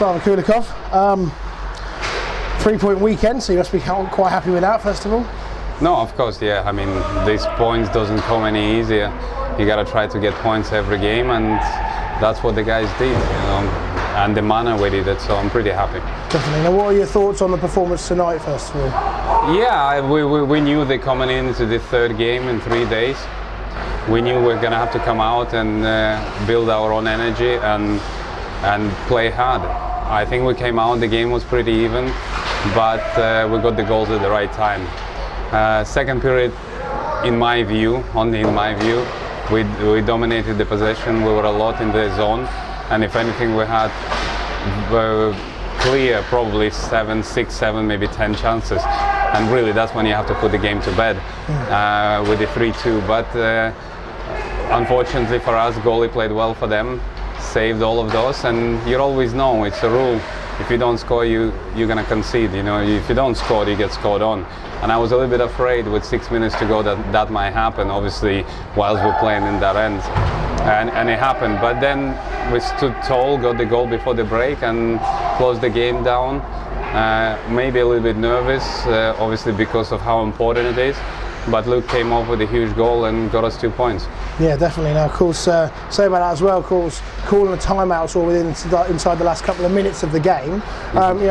Slava Kulikov. 3-point weekend, so you must be quite happy with that, first of all. No, of course, yeah. I mean, these points doesn't come any easier. You got to try to get points every game, and that's what the guys did, and the manner we did it. So I'm pretty happy. Definitely. Now, what are your thoughts on the performance tonight, first of all? Yeah, we knew they're coming into the third game in 3 days. We knew we're gonna have to come out and build our own energy and play hard. I think we came out. The game was pretty even, but we got the goals at the right time. Second period, in my view, only in my view, we dominated the possession. We were a lot in the zone, and if anything, we had clear probably 6, 7, maybe 10 chances. And really, that's when you have to put the game to bed with the 3-2. But unfortunately for us, goalie played well for them, saved all of those, and you always know it's a rule. If you don't score, you're gonna concede. If you don't score, you get scored on. And I was a little bit afraid with 6 minutes to go that might happen. Obviously, whilst we're playing in that end, and it happened. But then we stood tall, got the goal before the break, and closed the game down. Maybe a little bit nervous, obviously because of how important it is. But Luke came up with a huge goal and got us 2 points. Yeah, definitely. Now, of course, say about that as well. Of course, calling a timeout or inside the last couple of minutes of the game.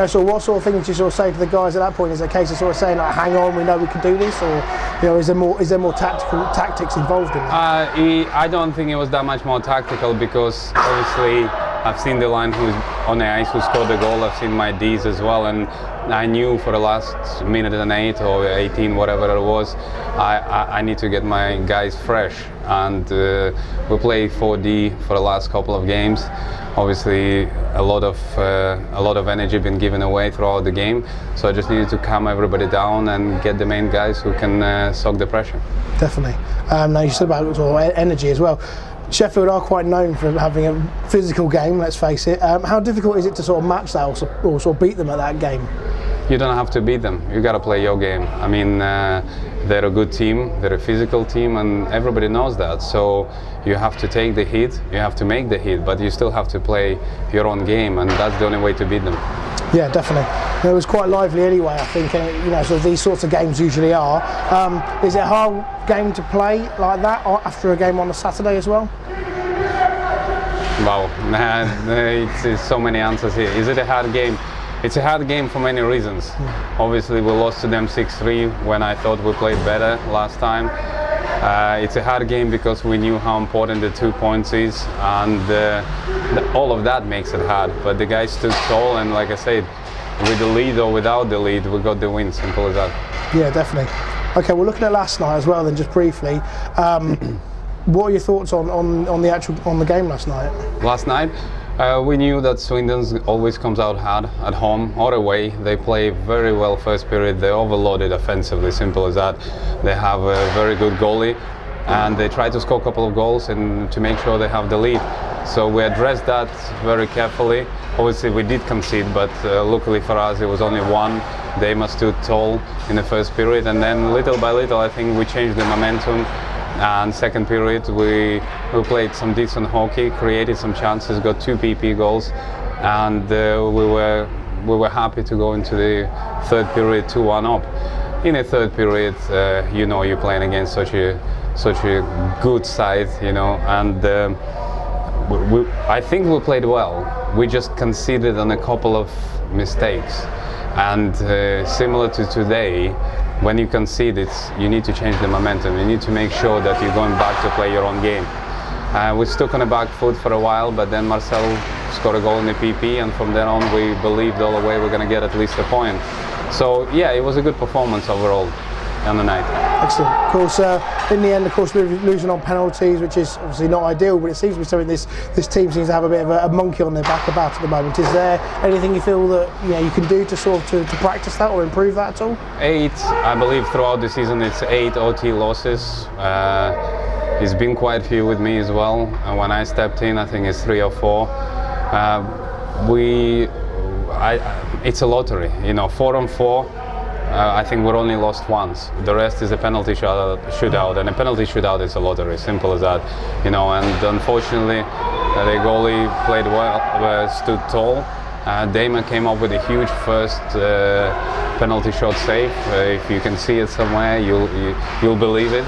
So what sort of things do you sort of say to the guys at that point? Is it a case of sort of saying, like, "Hang on, we know we can do this," or is there more tactics involved in that? I don't think it was that much more tactical, because obviously I've seen the line who's on the ice who scored the goal. I've seen my Ds as well, and I knew for the last minute and 8 or 18, whatever it was, I need to get my guys fresh. And we played 4D for the last couple of games. Obviously, a lot of energy been given away throughout the game. So I just needed to calm everybody down and get the main guys who can suck the pressure. Definitely. Now you said about sort of energy as well. Sheffield are quite known for having a physical game, let's face it. How difficult is it to sort of match that or sort of beat them at that game? You don't have to beat them. You got to play your game. I mean, they're a good team, they're a physical team, and everybody knows that. So you have to take the hit, you have to make the hit, but you still have to play your own game, and that's the only way to beat them. Yeah, definitely. It was quite lively anyway, I think, so these sorts of games usually are. Is it a hard game to play like that after a game on a Saturday as well? Wow, it's so many answers here. Is it a hard game? It's a hard game for many reasons. Obviously, we lost to them 6-3 when I thought we played better last time. It's a hard game because we knew how important the 2 points is, and all of that makes it hard. But the guys stood tall, and like I said, with the lead or without the lead, we got the win. Simple as that. Yeah, definitely. Okay, well, looking at last night as well, then just briefly, what are your thoughts on the game last night? Last night, we knew that Swindon always comes out hard at home or away. They play very well first period. They're overloaded offensively, simple as that. They have a very good goalie, and they try to score a couple of goals and to make sure they have the lead. So we addressed that very carefully. Obviously we did concede, but luckily for us it was only one. They must stood tall in the first period, and then little by little I think we changed the momentum. And second period we played some decent hockey, created some chances, got 2 PP goals, and we were happy to go into the third period 2-1 up. In the third period, you're playing against such a good side, and I think we played well. We just conceded on a couple of mistakes, and similar to today, when you concede it, you need to change the momentum. You need to make sure that you're going back to play your own game. We stuck on the back foot for a while, but then Marcel scored a goal in the PP, and from then on we believed all the way we're going to get at least a point. So yeah, it was a good performance overall on the night. Excellent. Of course, in the end, of course, we're losing on penalties, which is obviously not ideal, but it seems to be something this team seems to have a bit of a monkey on their back about at the moment. Is there anything you feel that you can do to sort of to practice that or improve that at all? 8, I believe throughout the season it's 8 OT losses. It's been quite a few with me as well. And when I stepped in, I think it's 3 or 4. It's a lottery, 4 on 4. I think we're only lost once. The rest is a penalty shootout, and a penalty shootout is a lottery, simple as that. And unfortunately, the goalie played well, stood tall, Damon came up with a huge first penalty shot save. If you can see it somewhere, you'll believe it.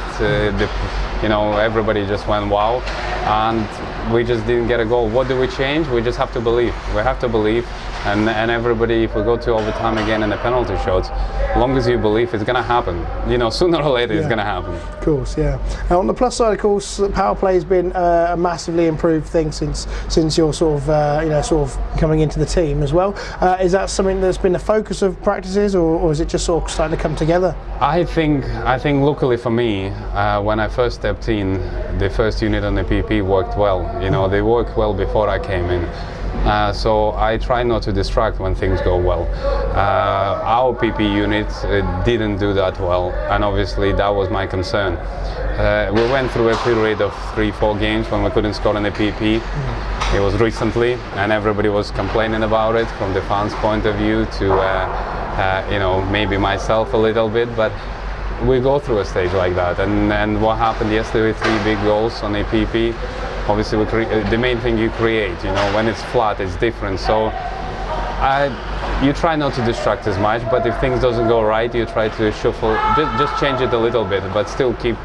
Everybody just went wow, and we just didn't get a goal. What do we change? We just have to believe. We have to believe, and everybody. If we go to overtime again in the penalty shots, as long as you believe, it's gonna happen. Sooner or later, it's gonna happen. Of course, yeah. Now, on the plus side, of course, power play has been a massively improved thing since you're sort of coming into the team as well. Is that something that's been the focus of practices, or is it just sort of starting to come together? I think luckily for me, when I first stepped in, the first unit on the PP worked well. They worked well before I came in. So I try not to distract when things go well. Our PP unit didn't do that well, and obviously that was my concern. We went through a period of 3-4 games when we couldn't score in the PP. It was recently, and everybody was complaining about it from the fans' point of view to maybe myself a little bit, but we go through a stage like that. And what happened yesterday with 3 big goals on a PP, obviously the main thing you create, when it's flat, it's different. So you try not to distract as much, but if things doesn't go right, you try to shuffle, just change it a little bit, but still keep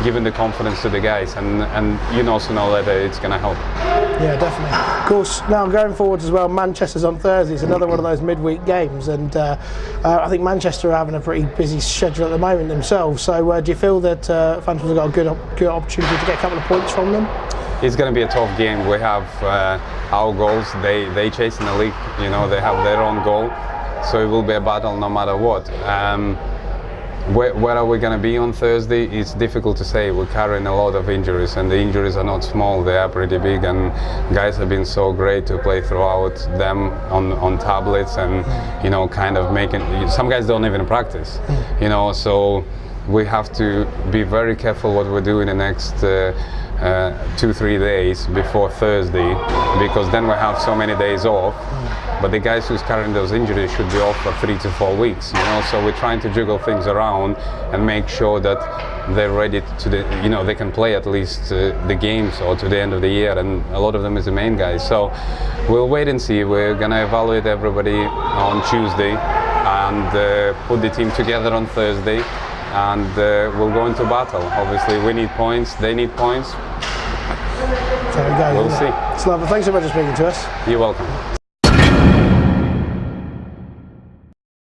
giving the confidence to the guys, and sooner or later it's going to help. Yeah, definitely. Of course, now going forwards as well, Manchester's on Thursday. It's another one of those midweek games, and I think Manchester are having a pretty busy schedule at the moment themselves. So do you feel that Phantoms have got a good opportunity to get a couple of points from them? It's going to be a tough game. We have our goals. They chase in the league. They have their own goal, so it will be a battle no matter what. Where are we going to be on Thursday? It's difficult to say. We're carrying a lot of injuries, and the injuries are not small. They are pretty big, and guys have been so great to play throughout them on tablets, and kind of making. Some guys don't even practice, So we have to be very careful what we do in the next 2-3 days before Thursday, because then we have so many days off. But the guys who's carrying those injuries should be off for 3 to 4 weeks, So we're trying to juggle things around and make sure that they're ready to they can play at least the games or to the end of the year, and a lot of them is the main guys. So we'll wait and see. We're gonna evaluate everybody on Tuesday and put the team together on Thursday, and we'll go into battle. Obviously, we need points. They need points. So we go. We'll see. Slava, thanks so much for speaking to us. You're welcome.